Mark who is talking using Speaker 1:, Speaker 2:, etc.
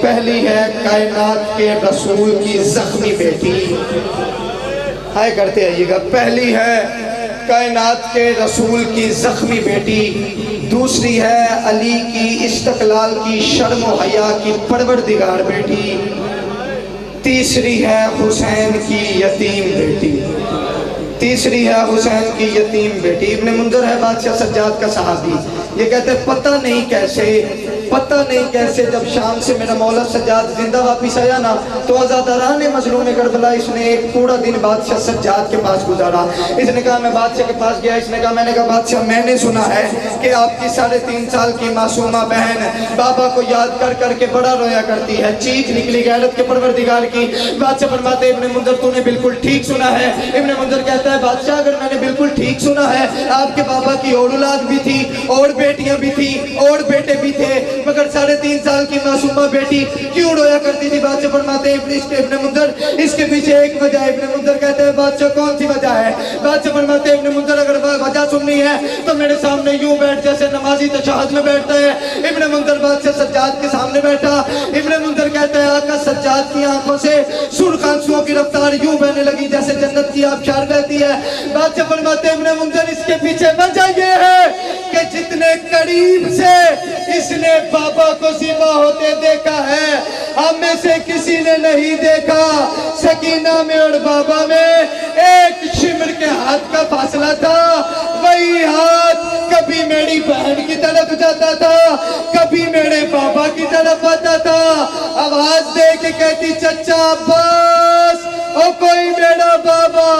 Speaker 1: پہلی ہے کائنات کے رسول کی زخمی بیٹی، ہائے کرتے آئیے گا، پہلی ہے کائنات کے رسول کی زخمی بیٹی، دوسری ہے علی کی استقلال کی شرم و حیا کی پروردگار بیٹی، تیسری ہے حسین کی یتیم بیٹی، تیسری ہے حسین کی یتیم بیٹی۔ ابن منذر ہے بادشاہ سجاد کا صحابی، یہ کہتے ہیں پتہ نہیں کیسے جب شام سے میرا مولا سجاد زندہ واپس آیا نا تو عزاداران مظلوم کربلا اس نے ایک پورا دن بادشاہ سجاد کے پاس گزارا۔ اس نے کہا میں بادشاہ کے پاس گیا، اس نے کہا میں نے کہا بادشاہ میں نے سنا ہے کہ آپ کی 3.5 سال کی معصومہ بہن بابا کو یاد کر کر کے بڑا رویا کرتی ہے، چیخ نکلی غیرت کے پروردگار کی۔ بادشاہ فرماتے ابن منذر تو نے بالکل ٹھیک سنا ہے۔ ابن منذر کہتا ہے بادشاہ اگر میں نے بالکل ٹھیک سنا ہے، آپ کے بابا کی اور اولاد بھی تھی اور بیٹیاں بھی تھی اور بیٹے بھی تھے، مگر 3.5 سال کی معصومہ بیٹی کیوں رویا کرتی تھی؟ بادشاہ فرماتے ہیں ابن منذر اس کے پیچھے ایک وجہ ہے۔ ابن منذر کہتے ہیں بادشاہ کون سی وجہ ہے؟ بادشاہ فرماتے ہیں ابن منذر اگر وجہ سننی ہے تو میرے سامنے یوں بیٹھ جیسے نمازی تشہد میں بیٹھتا ہے۔ ابن منذر بادشاہ سجاد کے سامنے بیٹھا۔ ابن منذر کہتا ہے آقا سجاد کی آنکھوں سے سرخ آنسوؤں کی رفتار یوں بہنے لگی جیسے جنت کی آبشار بہتی ہے۔ بادشاہ فرماتے ہیں ابن منذر اس کے پیچھے وجہ یہ ہے کہ جتنے قریب سے اس نے بابا کو ذبح ہوتے دیکھا ہے ہم میں سے کسی نے نہیں دیکھا۔ سکینہ میں اور بابا میں ایک شمر کے ہاتھ کا فاصلہ تھا، وہی ہاتھ کبھی میری بہن کی طرف جاتا تھا کبھی میرے بابا کی طرف آتا تھا۔ آواز دے کے کہتی چچا عباس او کوئی میرا بابا۔